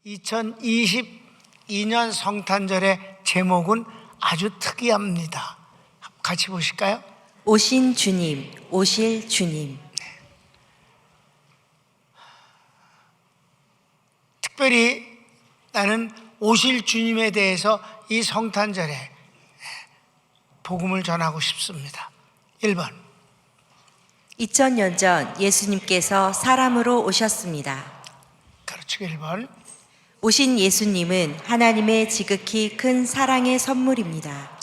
2022년 성탄절의 제목은 아주 특이합니다. 같이 보실까요? 오신 주님, 오실 주님. 특별히 나는 오실 주님에 대해서 이 성탄절에 복음을 전하고 싶습니다. 1번, 2000년 전 예수님께서 사람으로 오셨습니다. 그렇죠. 1번, 오신 예수님은 하나님의 지극히 큰 사랑의 선물입니다.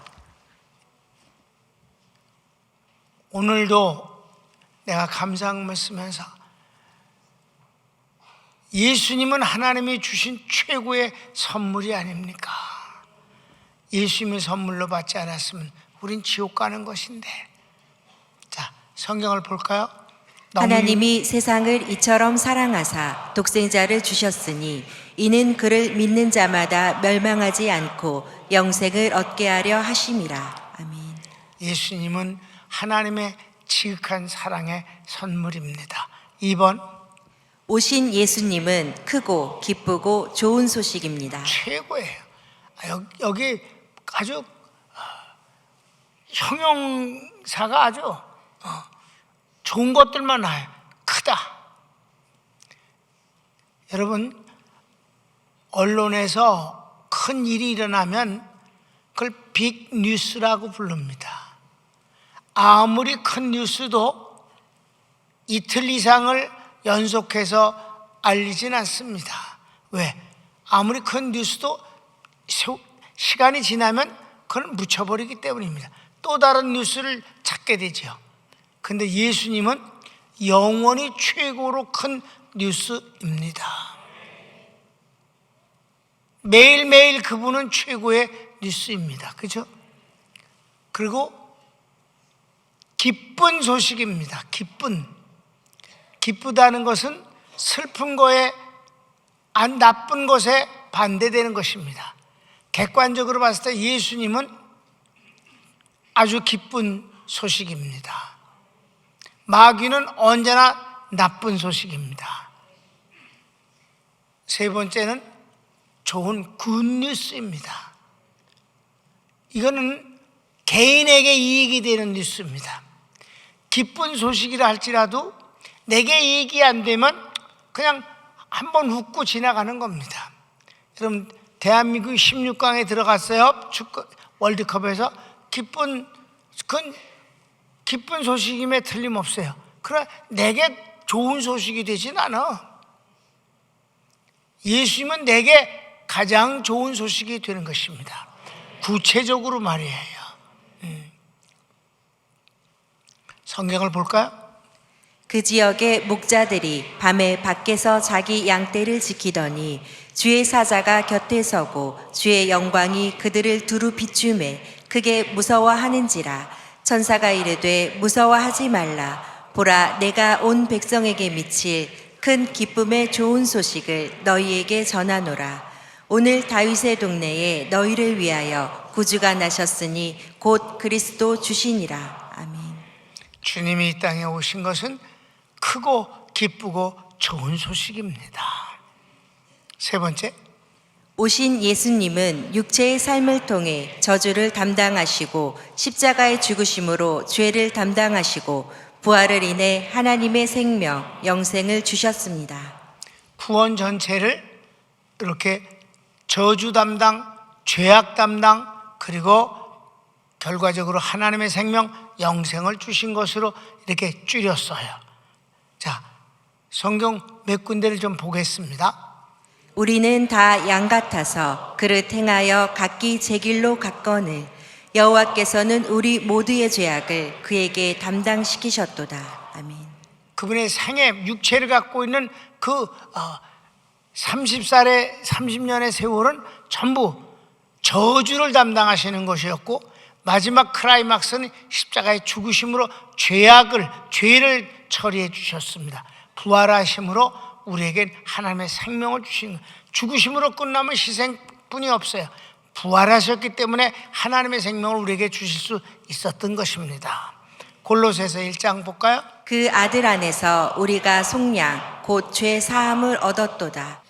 오늘도 내가 감사함을 쓰면서 예수님은 하나님이 주신 최고의 선물이 아닙니까? 예수님의 선물로 받지 않았으면 우린 지옥 가는 것인데. 자, 성경을 볼까요? 하나님이 세상을 이처럼 사랑하사 독생자를 주셨으니 이는 그를 믿는 자마다 멸망하지 않고 영생을 얻게 하려 하심이라. 아멘. 예수님은 하나님의 지극한 사랑의 선물입니다. 2번, 오신 예수님은 크고 기쁘고 좋은 소식입니다. 최고예요. 여기 아주 형용사가 아주 좋은 것들만 나와요. 크다. 여러분, 언론에서 큰 일이 일어나면 그걸 빅 뉴스라고 부릅니다. 아무리 큰 뉴스도 이틀 이상을 연속해서 알리진 않습니다. 왜? 아무리 큰 뉴스도 시간이 지나면 그걸 묻혀버리기 때문입니다. 또 다른 뉴스를 찾게 되죠. 근데 예수님은 영원히 최고로 큰 뉴스입니다. 매일매일 그분은 최고의 뉴스입니다. 그죠? 그리고 기쁜 소식입니다. 기쁘다는 것은 슬픈 거에 나쁜 것에 반대되는 것입니다. 객관적으로 봤을 때 예수님은 아주 기쁜 소식입니다. 마귀는 언제나 나쁜 소식입니다. 세 번째는 좋은 굿뉴스입니다. 이거는 개인에게 이익이 되는 뉴스입니다. 기쁜 소식이라 할지라도 내게 이익이 안 되면 그냥 한번 웃고 지나가는 겁니다. 여러분, 대한민국이 16강에 들어갔어요. 축구 월드컵에서. 기쁜 소식임에 틀림없어요. 그러나 내게 좋은 소식이 되진 않아. 예수님은 내게 가장 좋은 소식이 되는 것입니다. 구체적으로 말이에요. 성경을 볼까요? 그 지역의 목자들이 밤에 밖에서 자기 양떼를 지키더니 주의 사자가 곁에 서고 주의 영광이 그들을 두루 비추매 크게 무서워하는지라. 천사가 이르되 무서워하지 말라. 보라, 내가 온 백성에게 미칠 큰 기쁨의 좋은 소식을 너희에게 전하노라. 오늘 다윗의 동네에 너희를 위하여 구주가 나셨으니 곧 그리스도 주시니라. 아멘. 주님이 이 땅에 오신 것은 크고 기쁘고 좋은 소식입니다. 세 번째, 오신 예수님은 육체의 삶을 통해 저주를 담당하시고 십자가의 죽으심으로 죄를 담당하시고 부활을 인해 하나님의 생명, 영생을 주셨습니다. 구원 전체를 이렇게 저주 담당, 죄악 담당, 그리고 결과적으로 하나님의 생명, 영생을 주신 것으로 이렇게 줄였어요. 자, 성경 몇 군데를 좀 보겠습니다. 우리는 다 양 같아서 그릇 행하여 각기 제 길로 갔거늘 여호와께서는 우리 모두의 죄악을 그에게 담당시키셨도다. 아멘. 그분의 생애, 육체를 갖고 있는 그 30년의 세월은 전부 저주를 담당하시는 것이었고, 마지막 클라이막스는 십자가의 죽으심으로 죄를 처리해 주셨습니다. 부활하심으로 우리에겐 하나님의 생명을 주신 것. 죽으심으로 끝나면 희생뿐이 없어요. 부활하셨기 때문에 하나님의 생명을 우리에게 주실 수 있었던 것입니다. 골로새서 1장 볼까요? 그 아들 안에서 우리가 속량 곧 죄 사함을 얻었도다.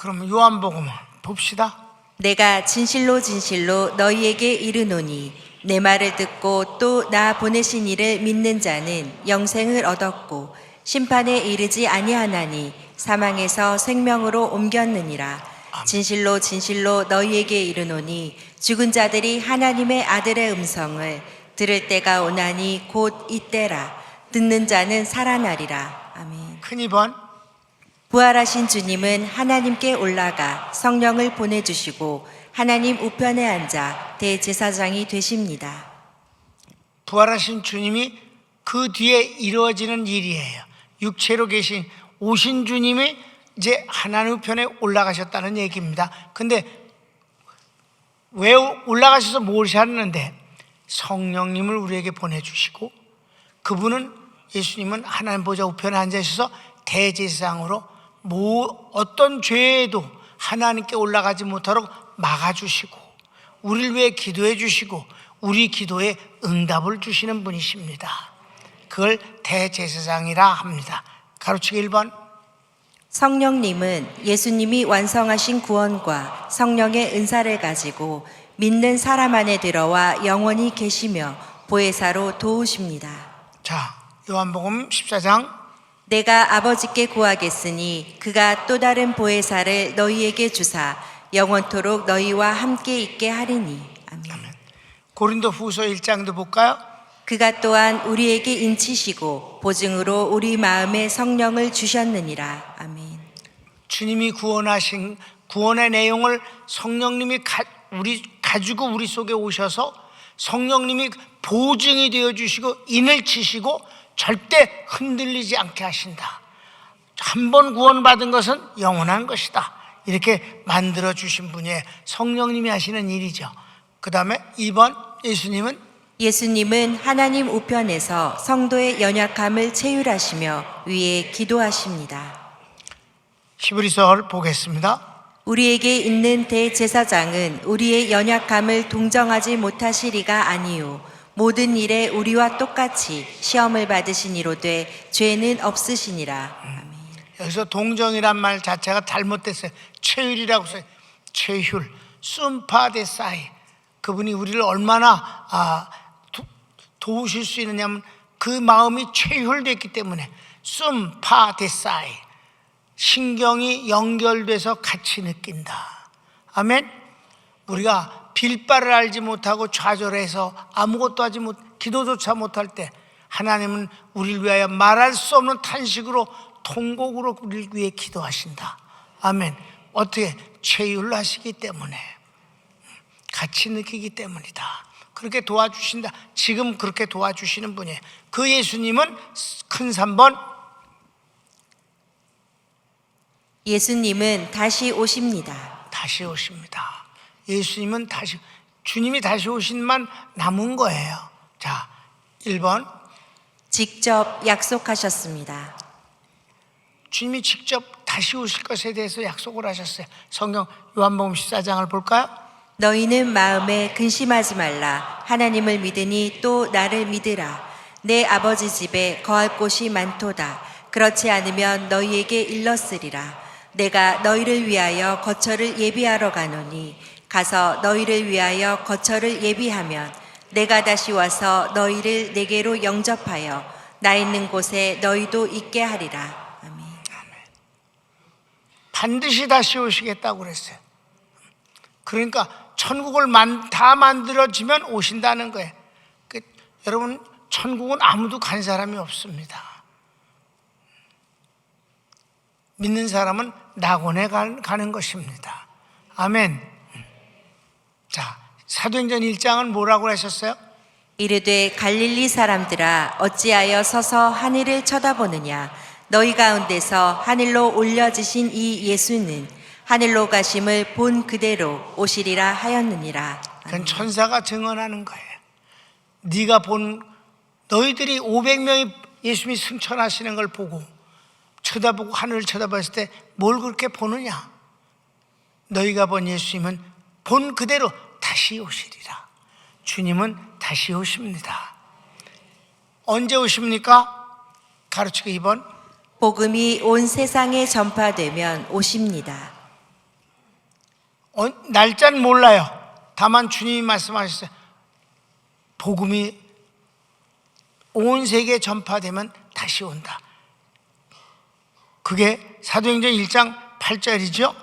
그럼 요한복음 봅시다. 내가 진실로 진실로 너희에게 이르노니 내 말을 듣고 또 나 보내신 이를 믿는 자는 영생을 얻었고 심판에 이르지 아니하나니 사망에서 생명으로 옮겼느니라. 진실로 진실로 너희에게 이르노니 죽은 자들이 하나님의 아들의 음성을 들을 때가 오나니 곧 이때라. 듣는 자는 살아나리라. 아멘. 큰 2번. 부활하신 주님은 하나님께 올라가 성령을 보내주시고 하나님 우편에 앉아 대제사장이 되십니다. 부활하신 주님이 그 뒤에 이루어지는 일이에요. 육체로 계신 오신 주님이 이제 하나님 우편에 올라가셨다는 얘기입니다. 근데 왜 올라가셔서 뭘 하셨는데 성령님을 우리에게 보내주시고 그분은 예수님은 하나님 보좌 우편에 앉으셔서 대제사장으로 어떤 죄에도 하나님께 올라가지 못하도록 막아주시고 우리를 위해 기도해 주시고 우리 기도에 응답을 주시는 분이십니다. 그걸 대제사장이라 합니다. 가로치기 1번. 성령님은 예수님이 완성하신 구원과 성령의 은사를 가지고 믿는 사람 안에 들어와 영원히 계시며 보혜사로 도우십니다. 자, 요한복음 14장. 내가 아버지께 구하겠으니 그가 또 다른 보혜사를 너희에게 주사 영원토록 너희와 함께 있게 하리니. 아멘. 고린도 후서 1장도 볼까요? 그가 또한 우리에게 인치시고 보증으로 우리 마음에 성령을 주셨느니라. 아멘. 주님이 구원하신 구원의 내용을 성령님이 가지고 우리 속에 오셔서 성령님이 보증이 되어주시고 인을 치시고 절대 흔들리지 않게 하신다. 한 번 구원받은 것은 영원한 것이다. 이렇게 만들어주신 분이 성령님이 하시는 일이죠. 그 다음에 2번. 예수님은 하나님 우편에서 성도의 연약함을 체휼하시며 위에 기도하십니다. 히브리서를 보겠습니다. 우리에게 있는 대제사장은 우리의 연약함을 동정하지 못하시리가 아니요 모든 일에 우리와 똑같이 시험을 받으시니로되 죄는 없으시니라. 아멘. 여기서 동정이란 말 자체가 잘못됐어요. 체휼이라고 써요. 체휼, 숨파데사이. 그분이 우리를 얼마나 도우실 수 있느냐면 그 마음이 체휼됐기 때문에 숨파데사이. 신경이 연결돼서 같이 느낀다. 아멘. 우리가 빌바를 알지 못하고 좌절해서 아무것도 하지 못, 기도조차 못할 때 하나님은 우리를 위하여 말할 수 없는 탄식으로 통곡으로 우리를 위해 기도하신다. 아멘. 어떻게? 체휼을 하시기 때문에, 같이 느끼기 때문이다. 그렇게 도와주신다. 지금 그렇게 도와주시는 분이에요. 그 예수님은 큰 3번. 예수님은 다시 오십니다. 다시 오십니다. 예수님은 주님이 다시 오신만 남은 거예요. 자, 1번. 직접 약속하셨습니다. 주님이 직접 다시 오실 것에 대해서 약속을 하셨어요. 성경 요한복음 14장을 볼까요? 너희는 마음에 근심하지 말라. 하나님을 믿으니 또 나를 믿으라. 내 아버지 집에 거할 곳이 많도다. 그렇지 않으면 너희에게 일렀으리라. 내가 너희를 위하여 거처를 예비하러 가노니 가서 너희를 위하여 거처를 예비하면 내가 다시 와서 너희를 내게로 영접하여 나 있는 곳에 너희도 있게 하리라. 아멘. 반드시 다시 오시겠다고 그랬어요. 그러니까 천국을 다 만들어지면 오신다는 거예요. 여러분, 천국은 아무도 간 사람이 없습니다. 믿는 사람은 낙원에 가는 것입니다. 아멘. 자, 사도행전 1장은 뭐라고 하셨어요? 이르되 갈릴리 사람들아 어찌하여 서서 하늘을 쳐다보느냐. 너희 가운데서 하늘로 올려지신 이 예수는 하늘로 가심을 본 그대로 오시리라 하였느니라. 그건 천사가 증언하는 거예요. 네가 본, 너희들이 500명이 예수님이 승천하시는 걸 보고 쳐다보고 하늘을 쳐다봤을 때 뭘 그렇게 보느냐? 너희가 본 예수님은 본 그대로 다시 오시리라. 주님은 다시 오십니다. 언제 오십니까? 가르치기 2번. 복음이 온 세상에 전파되면 오십니다. 날짜는 몰라요. 다만 주님이 말씀하셨어요. 복음이 온 세계에 전파되면 다시 온다. 그게 사도행전 1장 8절이죠.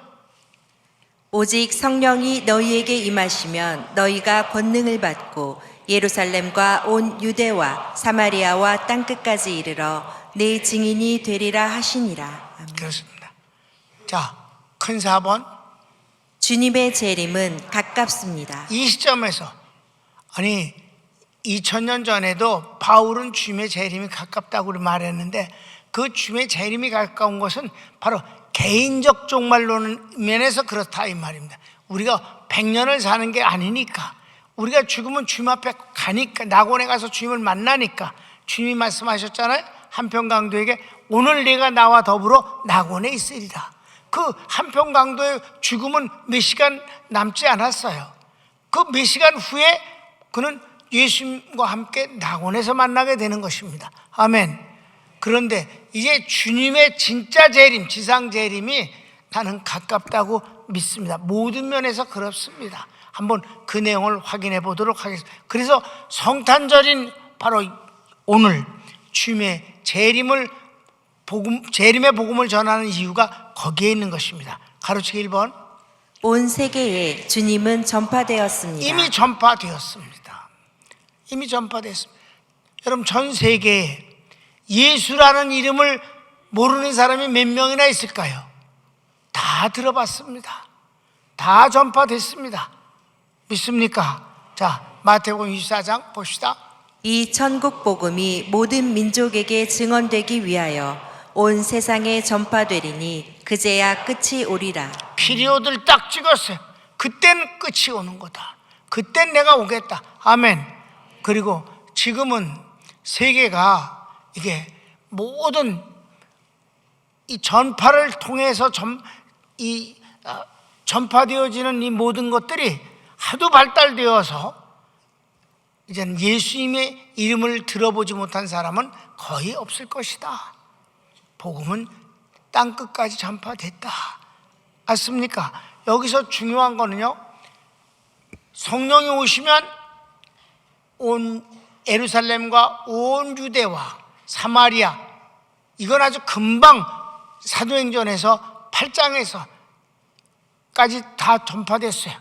오직 성령이 너희에게 임하시면 너희가 권능을 받고 예루살렘과 온 유대와 사마리아와 땅끝까지 이르러 내 증인이 되리라 하시니라. 아멘. 그렇습니다. 자, 큰 4번. 주님의 재림은 가깝습니다. 이 시점에서, 아니 2000년 전에도 바울은 주님의 재림이 가깝다고 말했는데, 그 주님의 재림이 가까운 것은 바로 개인적 종말론 면에서 그렇다 이 말입니다. 우리가 100년을 사는 게 아니니까, 우리가 죽으면 주님 앞에 가니까, 낙원에 가서 주님을 만나니까. 주님이 말씀하셨잖아요. 한평강도에게 오늘 네가 나와 더불어 낙원에 있으리라. 그 한평강도의 죽음은 몇 시간 남지 않았어요. 그 몇 시간 후에 그는 예수님과 함께 낙원에서 만나게 되는 것입니다. 아멘. 그런데 이제 주님의 진짜 재림, 지상 재림이 나는 가깝다고 믿습니다. 모든 면에서 그렇습니다. 한번 그 내용을 확인해 보도록 하겠습니다. 그래서 성탄절인 바로 오늘 주님의 재림의 복음을 전하는 이유가 거기에 있는 것입니다. 가로치기 1번. 온 세계에 주님은 전파되었습니다. 이미 전파되었습니다. 이미 전파됐습니다. 여러분, 전 세계에 예수라는 이름을 모르는 사람이 몇 명이나 있을까요? 다 들어봤습니다. 다 전파됐습니다. 믿습니까? 자, 마태복음 24장 봅시다. 이 천국 복음이 모든 민족에게 증언되기 위하여 온 세상에 전파되리니 그제야 끝이 오리라. 피리오드를 딱 찍었어요. 그땐 끝이 오는 거다. 그땐 내가 오겠다. 아멘. 그리고 지금은 세계가 이게 모든 이 전파를 통해서 전파되어지는 이 모든 것들이 하도 발달되어서 이제는 예수님의 이름을 들어보지 못한 사람은 거의 없을 것이다. 복음은 땅끝까지 전파됐다. 맞습니까? 여기서 중요한 거는요, 성령이 오시면 온 예루살렘과 온 유대와 사마리아, 이건 아주 금방 사도행전에서 8장에서까지 다 전파됐어요.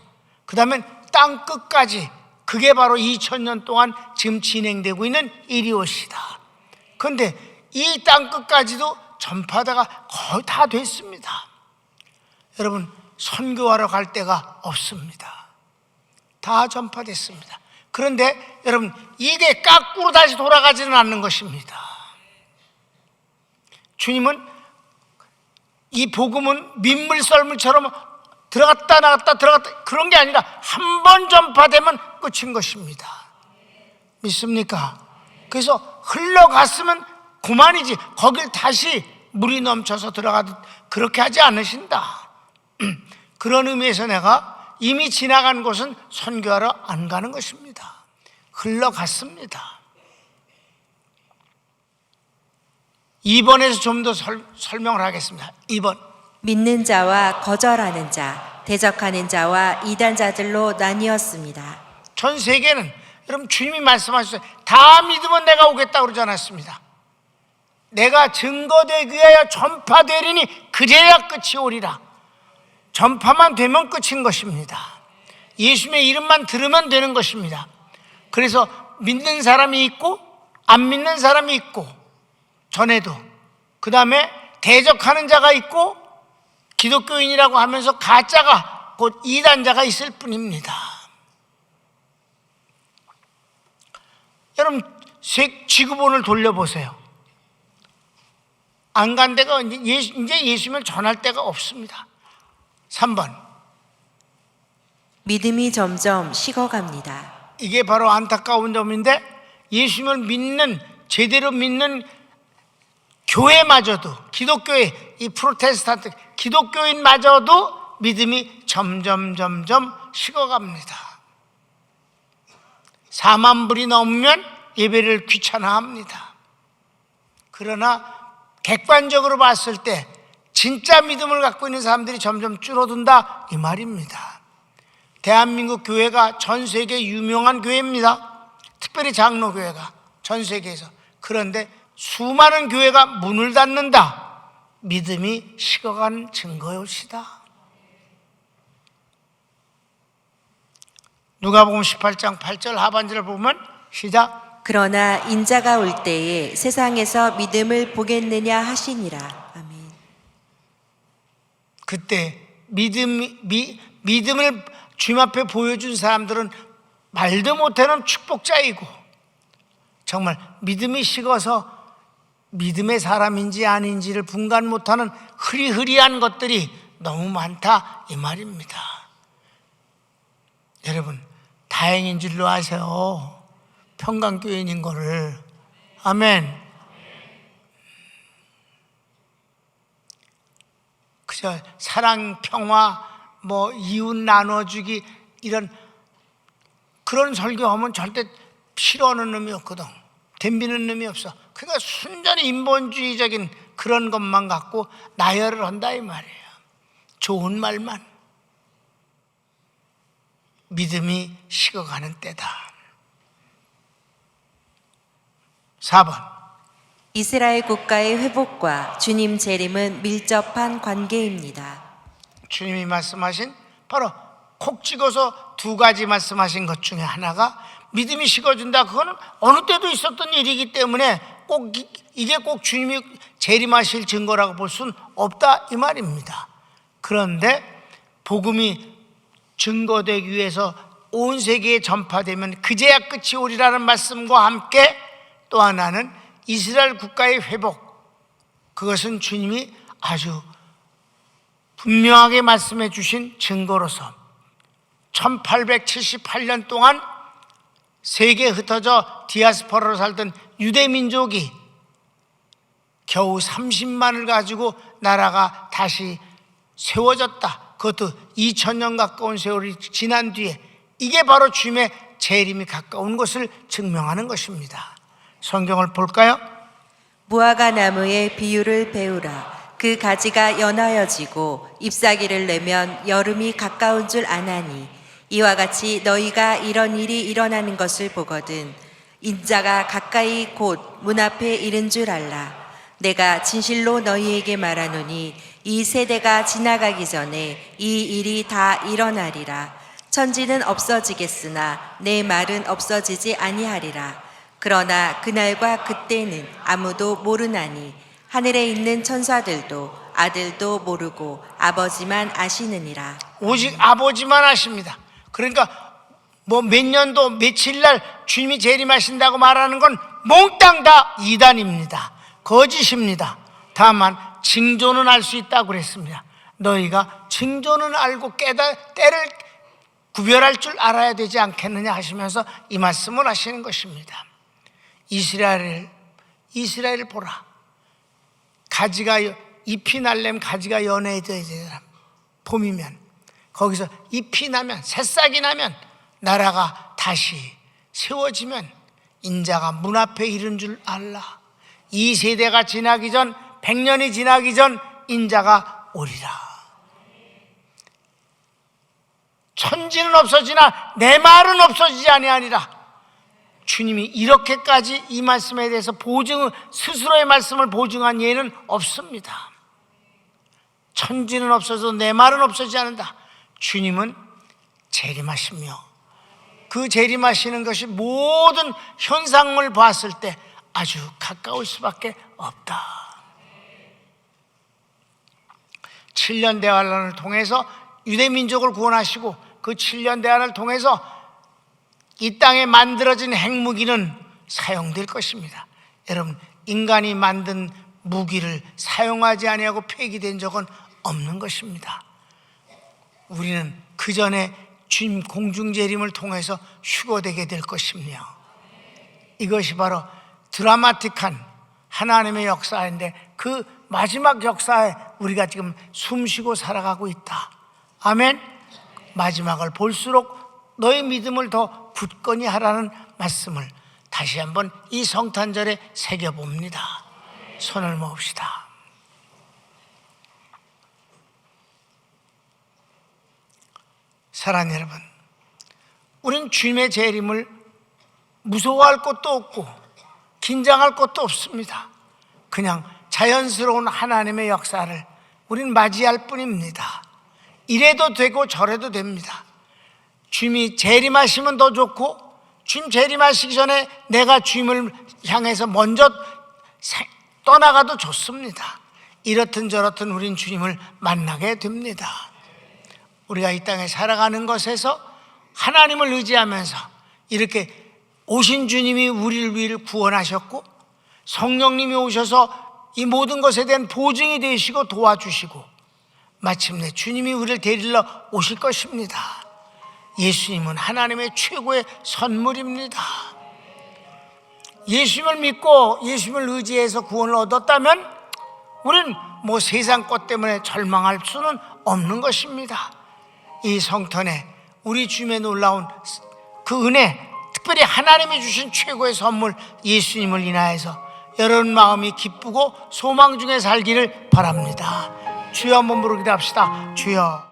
그 다음에 땅끝까지, 그게 바로 2000년 동안 지금 진행되고 있는 일이옵시다. 그런데 이 땅끝까지도 전파다가 거의 다 됐습니다. 여러분, 선교하러 갈 데가 없습니다. 다 전파됐습니다. 그런데 여러분, 이게 깎으로 다시 돌아가지는 않는 것입니다. 주님은 이 복음은 민물썰물처럼 들어갔다 나갔다 들어갔다 그런 게 아니라 한 번 전파되면 끝인 것입니다. 믿습니까? 그래서 흘러갔으면 그만이지, 거길 다시 물이 넘쳐서 들어가듯 그렇게 하지 않으신다. 그런 의미에서 내가 이미 지나간 곳은 선교하러 안 가는 것입니다. 흘러갔습니다. 2번에서 좀 더 설명을 하겠습니다. 2번. 믿는 자와 거절하는 자, 대적하는 자와 이단자들로 나뉘었습니다. 전 세계는 여러분, 주님이 말씀하셨어요. 다 믿으면 내가 오겠다고 그러지 않았습니다. 내가 증거되기 위하여 전파되리니 그제야 끝이 오리라. 전파만 되면 끝인 것입니다. 예수님의 이름만 들으면 되는 것입니다. 그래서 믿는 사람이 있고 안 믿는 사람이 있고, 전에도 그 다음에 대적하는 자가 있고 기독교인이라고 하면서 가짜가 곧 이단자가 있을 뿐입니다. 여러분, 지구본을 돌려보세요. 안 간 데가 이제 예수님을 전할 데가 없습니다. 3번. 믿음이 점점 식어갑니다. 이게 바로 안타까운 점인데, 예수님을 믿는, 제대로 믿는 교회마저도, 기독교회, 이 프로테스탄트 기독교인마저도 믿음이 점점 식어갑니다. 4만 불이 넘으면 예배를 귀찮아합니다. 그러나 객관적으로 봤을 때 진짜 믿음을 갖고 있는 사람들이 점점 줄어든다 이 말입니다. 대한민국 교회가 전 세계 유명한 교회입니다. 특별히 장로교회가 전 세계에서. 그런데 수많은 교회가 문을 닫는다. 믿음이 식어간 증거였시다. 누가복음 18장 8절 하반절을 보면 시작. 그러나 인자가 올 때에 세상에서 믿음을 보겠느냐 하시니라. 아멘. 그때 믿음을 주님 앞에 보여준 사람들은 말도 못하는 축복자이고, 정말 믿음이 식어서 믿음의 사람인지 아닌지를 분간 못하는 흐리흐리한 것들이 너무 많다 이 말입니다. 여러분, 다행인 줄로 아세요. 평강교인인 거를. 아멘. 그저 사랑, 평화, 이웃 나눠주기 이런 그런 설교하면 절대 필요하는 놈이 없거든. 덤비는 놈이 없어. 그러니까 순전히 인본주의적인 그런 것만 갖고 나열을 한다 이 말이에요. 좋은 말만. 믿음이 식어가는 때다. 4번. 이스라엘 국가의 회복과 주님 재림은 밀접한 관계입니다. 주님이 말씀하신 바로 콕 찍어서 두 가지 말씀하신 것 중에 하나가 믿음이 식어진다. 그거는 어느 때도 있었던 일이기 때문에 이게 꼭 주님이 재림하실 증거라고 볼 수는 없다 이 말입니다. 그런데 복음이 증거되기 위해서 온 세계에 전파되면 그제야 끝이 오리라는 말씀과 함께 또 하나는 이스라엘 국가의 회복. 그것은 주님이 아주 분명하게 말씀해 주신 증거로서 1878년 동안 세계에 흩어져 디아스포라로 살던 유대 민족이 겨우 30만을 가지고 나라가 다시 세워졌다. 그것도 2000년 가까운 세월이 지난 뒤에 이게 바로 주님의 재림이 가까운 것을 증명하는 것입니다. 성경을 볼까요? 무화과 나무의 비유를 배우라. 그 가지가 연하여지고 잎사귀를 내면 여름이 가까운 줄 아나니 이와 같이 너희가 이런 일이 일어나는 것을 보거든 인자가 가까이 곧 문 앞에 이른 줄 알라. 내가 진실로 너희에게 말하노니 이 세대가 지나가기 전에 이 일이 다 일어나리라. 천지는 없어지겠으나 내 말은 없어지지 아니하리라. 그러나 그날과 그때는 아무도 모르나니 하늘에 있는 천사들도 아들도 모르고 아버지만 아시느니라. 오직 아버지만 아십니다. 그러니까 몇 년도 며칠 날 주님이 재림하신다고 말하는 건 몽땅 다 이단입니다. 거짓입니다. 다만 징조는 알 수 있다고 그랬습니다. 너희가 징조는 알고 때를 구별할 줄 알아야 되지 않겠느냐 하시면서 이 말씀을 하시는 것입니다. 이스라엘을 보라. 가지가 잎이 날려면 가지가 연해져야 되잖아. 봄이면 거기서 잎이 나면 새싹이 나면 나라가 다시 세워지면 인자가 문 앞에 이른 줄 알라. 이 세대가 지나기 전 100년이 지나기 전 인자가 오리라. 천지는 없어지나 내 말은 없어지지 아니하리라. 주님이 이렇게까지 이 말씀에 대해서 스스로의 말씀을 보증한 예는 없습니다. 천지는 없어져도 내 말은 없어지지 않는다. 주님은 재림하시며 그 재림하시는 것이 모든 현상을 봤을 때 아주 가까울 수밖에 없다. 7년 대환란을 통해서 유대 민족을 구원하시고 그 7년 대환을 통해서 이 땅에 만들어진 핵무기는 사용될 것입니다. 여러분, 인간이 만든 무기를 사용하지 아니하고 폐기된 적은 없는 것입니다. 우리는 그 전에 주님 공중재림을 통해서 휴거되게 될 것이며 이것이 바로 드라마틱한 하나님의 역사인데 그 마지막 역사에 우리가 지금 숨쉬고 살아가고 있다. 아멘. 마지막을 볼수록 너의 믿음을 더 굳건히 하라는 말씀을 다시 한번 이 성탄절에 새겨봅니다. 손을 모읍시다. 사랑하는 여러분, 우린 주님의 재림을 무서워할 것도 없고 긴장할 것도 없습니다. 그냥 자연스러운 하나님의 역사를 우린 맞이할 뿐입니다. 이래도 되고 저래도 됩니다. 주님이 재림하시면 더 좋고, 주님 재림하시기 전에 내가 주님을 향해서 먼저 떠나가도 좋습니다. 이렇든 저렇든 우린 주님을 만나게 됩니다. 우리가 이 땅에 살아가는 것에서 하나님을 의지하면서 이렇게 오신 주님이 우리를 위해 구원하셨고, 성령님이 오셔서 이 모든 것에 대한 보증이 되시고 도와주시고, 마침내 주님이 우리를 데리러 오실 것입니다. 예수님은 하나님의 최고의 선물입니다. 예수님을 믿고 예수님을 의지해서 구원을 얻었다면 우리는 뭐 세상 것 때문에 절망할 수는 없는 것입니다. 이 성탄에 우리 주님의 놀라운 그 은혜, 특별히 하나님이 주신 최고의 선물 예수님을 인하여서 여러분 마음이 기쁘고 소망 중에 살기를 바랍니다. 주여 한번 부르기도 합시다. 주여.